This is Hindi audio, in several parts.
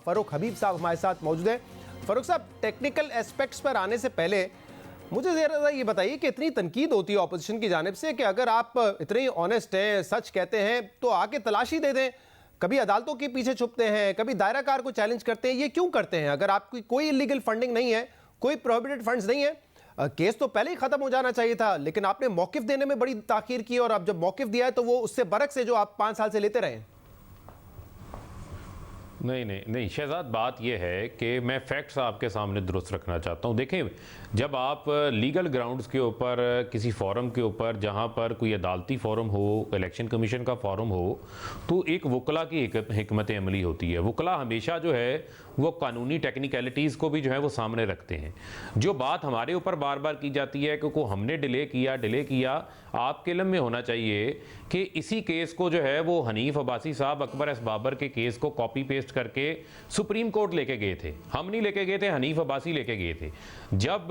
फ़ारूक हबीब साहब हमारे साथ मौजूद हैं। फ़ारूक साहब, टेक्निकल एस्पेक्ट्स पर आने से पहले मुझे ज़रा ये बताइए कि इतनी तनकीद होती है ऑपोजिशन की जानिब से कि अगर आप इतने ऑनेस्ट हैं, सच कहते हैं, तो आके तलाशी दे दें। कभी अदालतों के पीछे छुपते हैं, कभी दायरा कार को चैलेंज करते हैं, ये क्यों करते हैं? अगर आपकी कोई इलीगल फंडिंग नहीं है, कोई प्रोहिबिटेड फंड्स नहीं है, केस तो पहले ही खत्म हो जाना चाहिए था, लेकिन आपने मौकिफ देने में बड़ी ताखीर की, और अब जब मौकिफ दिया है तो वो उससे बरक्स है जो आप 5 साल से लेते रहे। नहीं शहजाद, बात यह है कि मैं फैक्ट्स आपके सामने दुरुस्त रखना चाहता हूँ। देखें, जब आप लीगल ग्राउंड्स के ऊपर किसी फोरम के ऊपर, जहाँ पर कोई अदालती फोरम हो, इलेक्शन कमीशन का फोरम हो, तो एक वकला की हिकमत अमली होती है। वकला हमेशा जो है वो कानूनी टेक्निकलिटीज़ को भी जो है वो सामने रखते हैं। जो बात हमारे ऊपर बार बार की जाती है कि हमने डिले किया, आपके इल्म में होना चाहिए कि इसी केस को जो है वो हनीफ अब्बासी साहब अकबर एस बाबर के केस को कॉपी पेस्ट करके सुप्रीम कोर्ट लेके गए थे। हम नहीं लेके गए थे, हनीफ अब्बासी लेके गए थे। जब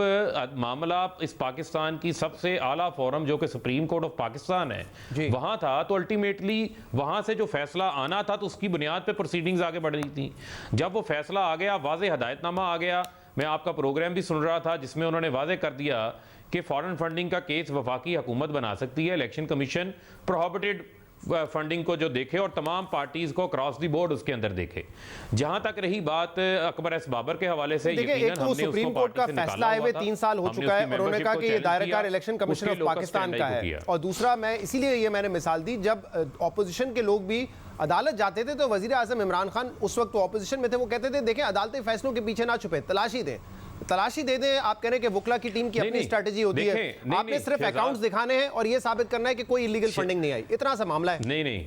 मामला इस पाकिस्तान की सबसे आला फोरम जो कि सुप्रीम कोर्ट ऑफ पाकिस्तान है वहां था, तो अल्टीमेटली वहां से जो फैसला आना था तो उसकी बुनियाद पे प्रोसीडिंग्स आगे बढ़ रही थी। जब वो फैसला आ गया, वाज़ेह हदायतनामा आ गया, मैं आपका प्रोग्राम भी सुन रहा था जिसमें उन्होंने वाज़ेह कर दिया कि फॉरेन फंडिंग का केस वफाकी हुकूमत बना सकती है। इलेक्शन कमीशन प्रोहिबिटेड फंडिंग को जो देखे और तमाम पार्टीज को क्रॉस दी बोर्ड उसके अंदर देखे। जहां तक रही बात अकबर एस बाबर के हवाले से, एक तो सुप्रीम कोर्ट का फैसला आए हुए 3 साल हो चुका है और उन्होंने कहा कि ये दायराकार इलेक्शन कमीशन ऑफ पाकिस्तान का है। और दूसरा, मैं इसीलिए ये मैंने मिसाल दी, जब ऑपोजिशन के लोग भी अदालत जाते थे तो वजीर आजम इमरान खान उस वक्त ऑपोजिशन में थे, वो कहते थे देखें अदालती फैसलों के पीछे ना छुपे, तलाशी दे दें। आप कह रहे हैं कि वकला की टीम की अपनी स्ट्रेटजी होती है, आपने सिर्फ अकाउंट्स दिखाने हैं और ये साबित करना है कि कोई इलीगल फंडिंग नहीं आई, इतना सा मामला है। नहीं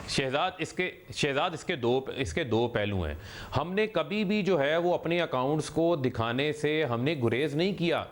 शहजाद, इसके दो पहलू हैं। हमने कभी भी जो है वो अपने अकाउंट्स को दिखाने से हमने गुरेज नहीं किया।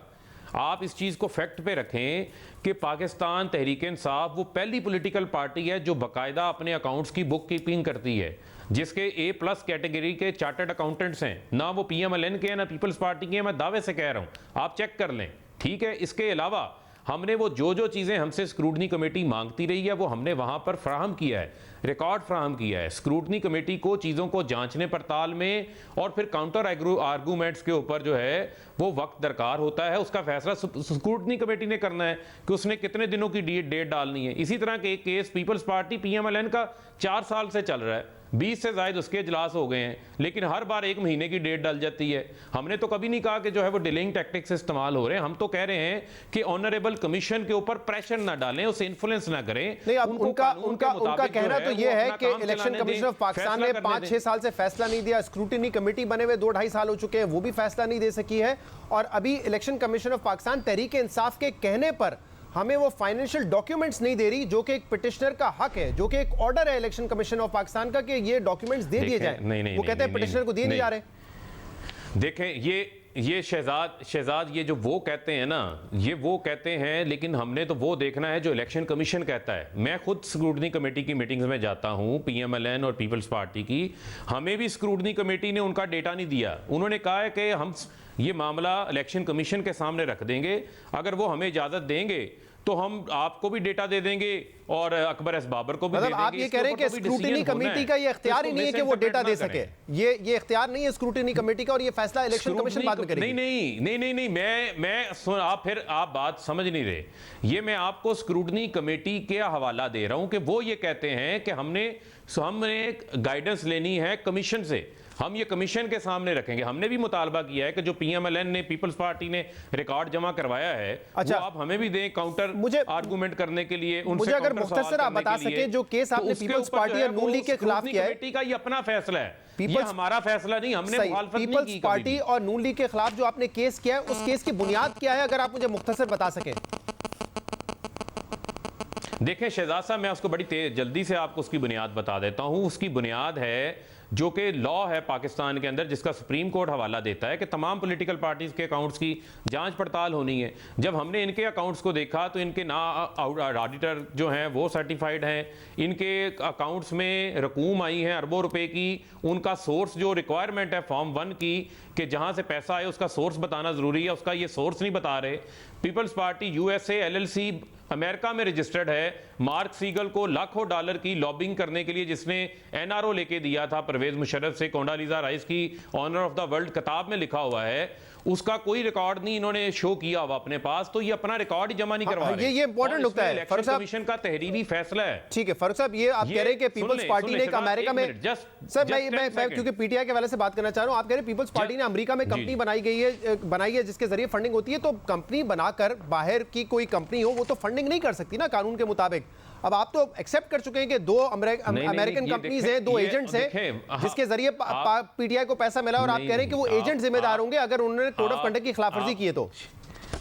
आप इस चीज़ को फैक्ट पे रखें कि पाकिस्तान तहरीक इंसाफ वो पहली पॉलिटिकल पार्टी है जो बाकायदा अपने अकाउंट्स की बुक कीपिंग करती है, जिसके A+ कैटेगरी के चार्टर्ड अकाउंटेंट्स हैं। ना वो PMLN के हैं ना पीपल्स पार्टी के हैं, मैं दावे से कह रहा हूँ, आप चेक कर लें, ठीक है। इसके अलावा हमने वो जो चीज़ें हमसे स्क्रूटनी कमेटी मांगती रही है वो हमने वहाँ पर फ्राहम किया है, रिकॉर्ड फ्राहम किया है। स्क्रूटनी कमेटी को चीज़ों को जांचने पड़ताल में और फिर काउंटर आर्गूमेंट्स के ऊपर जो है वो वक्त दरकार होता है। उसका फैसला स्क्रूटनी कमेटी ने करना है कि उसने कितने दिनों की डेट डालनी है। इसी तरह के एक केस पीपल्स पार्टी PMLN का 4 साल से चल रहा है, 20 से ज़ायद उसके इजलास हो गए हैं, लेकिन हर बार 1 महीने की डेट डल जाती है। हमने तो कभी नहीं कहा कि जो है वो डिलेइंग टैक्टिक्स इस्तेमाल हो रहे हैं। हम तो कह रहे हैं कि ऑनरेबल कमीशन के ऊपर प्रेशर ना डालें, उसे इन्फ्लुएंस ना करें। नहीं, अब उनका कहना तो ये है कि इलेक्शन कमीशन ऑफ पाकिस्तान ने 5-6 साल से फैसला नहीं दिया। स्क्रूटिनी कमेटी बने हुए 2-2.5 साल हो चुके हैं, वो भी फैसला नहीं दे सकी है। और अभी election commission of Pakistan Tehreek Insaf के कहने पर हमें वो फाइनेंशियल डॉक्यूमेंट्स नहीं दे रही, जो कि एक पिटिशनर का हक है, जो कि एक ऑर्डर है इलेक्शन कमीशन ऑफ पाकिस्तान का कि ये डॉक्यूमेंट्स दे दिए जाएं। वो कहते हैं पिटिशनर को दिए नहीं जा रहे। देखें, ये शहजाद ये जो वो कहते हैं ना, ये वो कहते हैं, लेकिन हमने तो वो देखना है जो इलेक्शन कमीशन कहता है। मैं खुद स्क्रूटनी कमेटी की मीटिंग्स में जाता हूं, PMLN और पीपल्स पार्टी की। हमें भी स्क्रूटनी कमेटी ने उनका डेटा नहीं दिया। उन्होंने कहा है कि हम ये मामला इलेक्शन कमीशन के सामने रख देंगे, अगर वो हमें इजाजत देंगे तो हम आपको भी डेटा दे देंगे और अकबर एस बाबर को भी दे देंगे। आप ये कह रहे हैं कि स्क्रूटिनी कमेटी का ये इख्तियार ही नहीं है कि वो डेटा दे सके, ये इख्तियार नहीं है स्क्रूटिनी कमेटी का, और ये फैसला इलेक्शन कमीशन बाद में करेगी। नहीं, मैं आप बात समझ नहीं रहे। ये मैं आपको स्क्रूटिनी कमेटी के हवाला दे रहा हूं कि वो ये कहते हैं कि हमने गाइडेंस लेनी है कमीशन से, हम ये कमीशन के सामने रखेंगे। हमने भी मुतालबा किया है कि जो PMLN ने, पीपल्स पार्टी ने रिकॉर्ड जमा करवाया है, अच्छा, वो आप हमें भी दें काउंटर आर्गूमेंट करने के लिए। मुझे अगर मुख्तसर आप बता सके जो केस आपने पीपल्स पार्टी और नून लीग के खिलाफ किया है, कमेटी का ये अपना फैसला है, ये हमारा फैसला नहीं, हमने मुखालफत नहीं की। पीपल्स पार्टी और नून लीग के खिलाफ जो आपने केस किया है, उस केस की बुनियाद क्या है, अगर आप मुझे मुख्तसर बता सके। देखें शहजाद साहब, मैं उसको बड़ी जल्दी से आपको उसकी बुनियाद बता देता हूं। उसकी बुनियाद है जो कि लॉ है पाकिस्तान के अंदर, जिसका सुप्रीम कोर्ट हवाला देता है कि तमाम पॉलिटिकल पार्टीज के अकाउंट्स की जांच पड़ताल होनी है। जब हमने इनके अकाउंट्स को देखा तो इनके ना ऑडिटर जो हैं वो सर्टिफाइड हैं, इनके अकाउंट्स में रकूम आई है अरबों रुपए की। उनका सोर्स जो रिक्वायरमेंट है फॉर्म 1 की कि जहां से पैसा आए उसका सोर्स बताना जरूरी है, उसका ये सोर्स नहीं बता रहे। Peoples party USA LLC America में रजिस्टर्ड है। मार्क सीगल को लाखों डॉलर की लॉबिंग करने के लिए जिसने एनआरओ लेके दिया था परवेज मुशर्रफ से, कोंडालीजा राइस की ऑनर ऑफ द वर्ल्ड किताब में लिखा हुआ है, उसका कोई रिकॉर्ड नहीं इन्होंने शो किया हुआ अपने पास, तो ये अपना रिकॉर्ड ही जमा नहीं करवा रहे। ये इंपॉर्टेंट नुकता है इलेक्शन कमीशन का तहरीरी फैसला है। ठीक है फारूक साहब, ये आप कह रहे हैं कि पीपल्स पार्टी ने अमेरिका में, सर मैं क्योंकि पीटीआई के हवाले से बात करना चाह रहा हूं, आप कह रहे हैं पीपल्स पार्टी ने अमेरिका में कंपनी बनाई है जिसके जरिए फंडिंग होती है, तो कंपनी बनाकर बाहर की कोई कंपनी हो वो तो फंडिंग नहीं कर सकती ना कानून के मुताबिक। अब आप तो एक्सेप्ट कर चुके हैं कि 2 अमेरिकन कंपनीज हैं, 2 एजेंट्स हैं जिसके जरिए पीटीआई को पैसा मिला, और आप कह रहे हैं कि वो एजेंट जिम्मेदार होंगे अगर उन्होंने कोड ऑफ कंडक्ट की खिलाफवर्जी की है तो।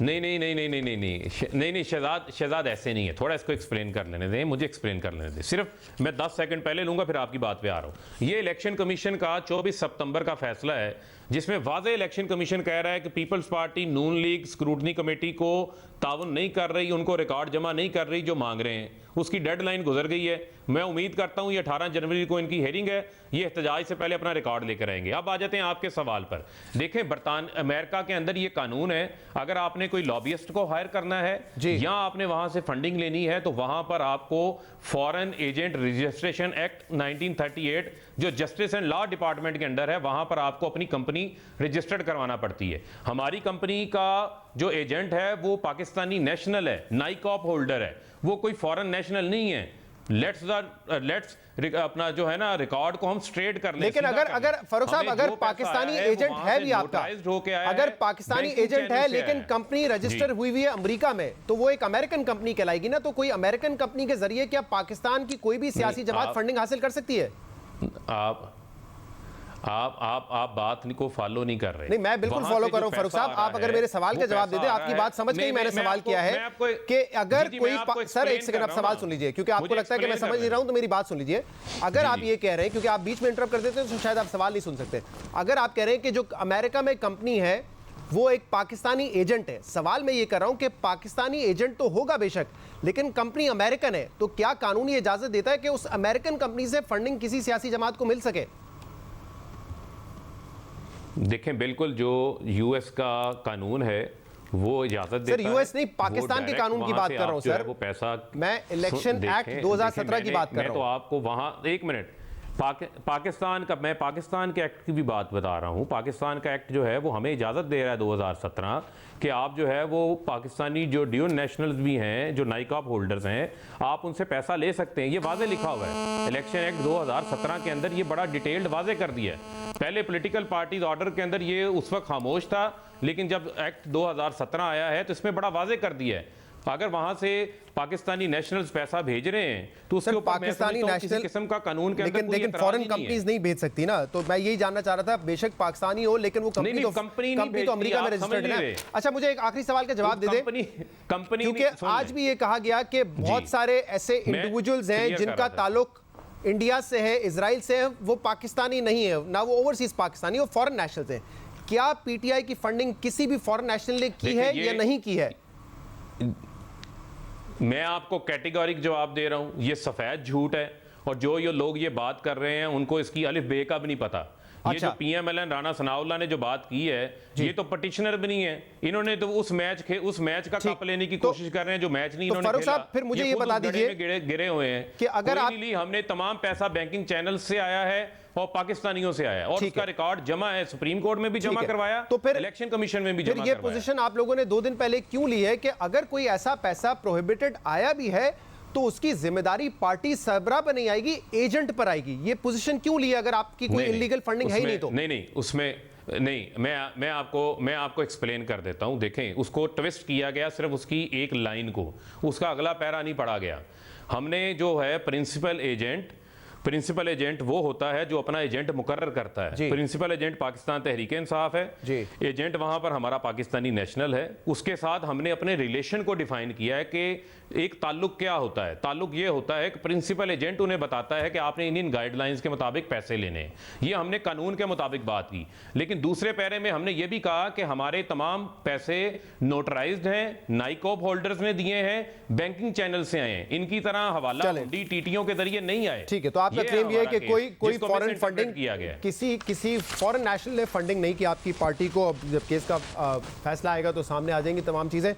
नहीं शहजाद ऐसे नहीं है, थोड़ा इसको एक्सप्लेन कर लेने दें, मुझे एक्सप्लेन कर लेने दें, सिर्फ मैं 10 सेकंड पहले लूंगा फिर आपकी बात पे आ रहा हूं। ये इलेक्शन कमीशन का 24 सितंबर का फैसला है जिसमें वाज़े इलेक्शन कमीशन कह रहा है कि पीपल्स पार्टी नून लीग स्क्रूटनी कमेटी को ताउन नहीं कर रही, उनको रिकॉर्ड जमा नहीं कर रही जो मांग रहे हैं, उसकी डेडलाइन गुजर गई है। मैं उम्मीद करता हूं ये 18 जनवरी को इनकी हेयरिंग है, ये एहतजाज से पहले अपना रिकॉर्ड लेकर आएंगे। अब आ जाते हैं आपके सवाल पर। देखें अमेरिका के अंदर ये कानून है, अगर आपने कोई लॉबियस्ट को हायर करना है या आपने वहां से फंडिंग लेनी है तो वहां पर आपको फॉरेन एजेंट रजिस्ट्रेशन एक्ट 1938 जो जस्टिस एंड लॉ डिपार्टमेंट के अंडर है, वहां पर आपको अपनी कंपनी रजिस्टर्ड करवाना पड़ती है। हमारी कंपनी का जो एजेंट है वो पाकिस्तानी नेशनल है, नाइकॉप होल्डर है, वो कोई फॉरेन नेशनल नहीं है। लेट्स अपना जो है ना रिकॉर्ड को हम स्ट्रेट कर लें। लेकिन अगर फारूक साहब अगर पाकिस्तानी एजेंट है भी आपका, अगर पाकिस्तानी एजेंट है लेकिन कंपनी रजिस्टर हुई है अमेरिका में, तो वो एक अमेरिकन कंपनी कहलाएगी ना। तो कोई अमेरिकन कंपनी के जरिए क्या पाकिस्तान की कोई भी सियासी जमात फंडिंग हासिल कर सकती है? आप बात को फॉलो नहीं कर रहे। नहीं, मैं बिल्कुल फॉलो कर रहा हूं फारूक साहब। आप अगर मेरे सवाल का जवाब दे दे, आपकी बात समझ के ही मैंने सवाल किया है कि अगर कोई, सर एक सेकंड आप सवाल सुन लीजिए, क्योंकि आपको लगता है कि मैं समझ नहीं रहा हूं, तो मेरी बात सुन लीजिए। अगर आप ये कह रहे हैं, क्योंकि आप बीच में इंटरप्ट कर देते हैं तो शायद आप सवाल नहीं सुन सकते। अगर आप कह रहे हैं कि जो अमेरिका में कंपनी है वो एक पाकिस्तानी एजेंट है, सवाल मैं ये कर रहा हूं कि पाकिस्तानी एजेंट तो होगा बेशक, लेकिन कंपनी अमेरिकन है, तो क्या कानूनी इजाजत देता है कि उस अमेरिकन कंपनी से फंडिंग किसी सियासी जमात को मिल सके? देखें, बिल्कुल जो यूएस का कानून है वो इजाजत देता है। सर यूएस नहीं, पाकिस्तान के कानून की बात कर रहा हूं सर। वो पैसा, मैं इलेक्शन एक्ट 2017 की बात कर रहा हूं। मैं तो आपको वहां एक मिनट पाकिस्तान का, मैं पाकिस्तान के एक्ट की भी बात बता रहा हूं। पाकिस्तान का एक्ट जो है वो हमें इजाज़त दे रहा है 2017 कि आप जो है वो पाकिस्तानी जो ड्यूल नेशनल्स भी हैं, जो नाइकॉप होल्डर्स हैं, आप उनसे पैसा ले सकते हैं। ये वाजे लिखा हुआ है इलेक्शन एक्ट 2017 के अंदर, ये बड़ा डिटेल्ड वाजे कर दिया है। पहले पॉलिटिकल पार्टीज ऑर्डर के अंदर ये उस वक्त खामोश था, लेकिन जब एक्ट 2017 आया है तो इसमें बड़ा वाजे कर दिया है। अगर वहां से पाकिस्तानी नेशनल्स पैसा भेज रहे हैं तो उसके ऊपर पाकिस्तानी नेशनल किस्म का कानून के अंदर लेकिन फॉरेन कंपनीज नहीं भेज सकती ना। तो मैं यही जानना चाह रहा था, बेशक पाकिस्तानी हो लेकिन वो कंपनी तो अमेरिका में रजिस्टर्ड है। अच्छा, मुझे एक आखिरी सवाल का जवाब दे दे, क्योंकि आज भी ये कहा गया कि बहुत सारे ऐसे इंडिविजुअल्स हैं जिनका ताल्लुक इंडिया से है, इजराइल से है, वो पाकिस्तानी नहीं है ना, वो ओवरसीज पाकिस्तानी, वो फॉरेन नेशनल्स हैं। क्या पीटीआई की फंडिंग किसी भी फॉरेन नेशनल ने की है या नहीं की है? मैं आपको कैटेगोरिक जवाब दे रहा हूं, ये सफेद झूठ है। और जो ये लोग ये बात कर रहे हैं उनको इसकी अलिफ बे का भी नहीं पता। ये जो पीएमएलएन राणा सनाउल्लाह ने जो बात की है, ये तो पटिशनर भी नहीं है। इन्होंने तो उस मैच का कप लेने की कोशिश कर रहे हैं जो मैच नहीं इन्होंने खेला। फिर मुझे ये बता दीजिए, गिरे हुए हैं कि अगर हमने तमाम पैसा बैंकिंग चैनल से आया है और पाकिस्तानियों से आया और उसका रिकॉर्ड जमा है, सुप्रीम कोर्ट में भी जमा करवाया, तो फिर इलेक्शन कमीशन में भी जमा करवाया। ये पोजीशन आप लोगों ने 2 दिन पहले क्यों ली है कि अगर कोई ऐसा पैसा प्रोहिबिटेड आया भी है तो उसकी जिम्मेदारी पार्टी सरबराह पर नहीं आएगी, एजेंट पर आएगी? ये पोजीशन क्यों ली है अगर आपकी कोई इलीगल फंडिंग है ही नहीं तो? नहीं, उसमें नहीं, मैं आपको एक्सप्लेन कर देता हूं। देखें, उसको ट्विस्ट किया गया सिर्फ उसकी एक लाइन को, उसका अगला पैरा नहीं पढ़ा गया। हमने जो है प्रिंसिपल एजेंट वो होता है जो अपना एजेंट मुकर्रर करता है। प्रिंसिपल एजेंट पाकिस्तान तहरीक इंसाफ है, एजेंट वहां पर हमारा पाकिस्तानी नेशनल है। उसके साथ हमने अपने रिलेशन को डिफाइन किया है कि एक ताल्लुक क्या होता है। ताल्लुक ये होता है कि प्रिंसिपल एजेंट उन्हें बताता है कि आपने इन गाइडलाइंस के मुताबिक पैसे लेने हैं। ये हमने कानून के मुताबिक बात की। लेकिन दूसरे पैरे में हमने ये भी कहा कि हमारे तमाम पैसे नोटराइज्ड हैं, नाइकॉप होल्डर्स ने दिए हैं, बैंकिंग चैनल से आए हैं, इनकी तरह हवाला टीटीओ के जरिए नहीं आए। ठीक है, तो आपका क्लेम ये है कि कोई फॉरेन फंडिंग किया गया, किसी फॉरेन नेशनल ने फंडिंग नहीं की आपकी पार्टी को। अब जब केस का फैसला आएगा तो सामने आ जाएंगी तमाम चीजें।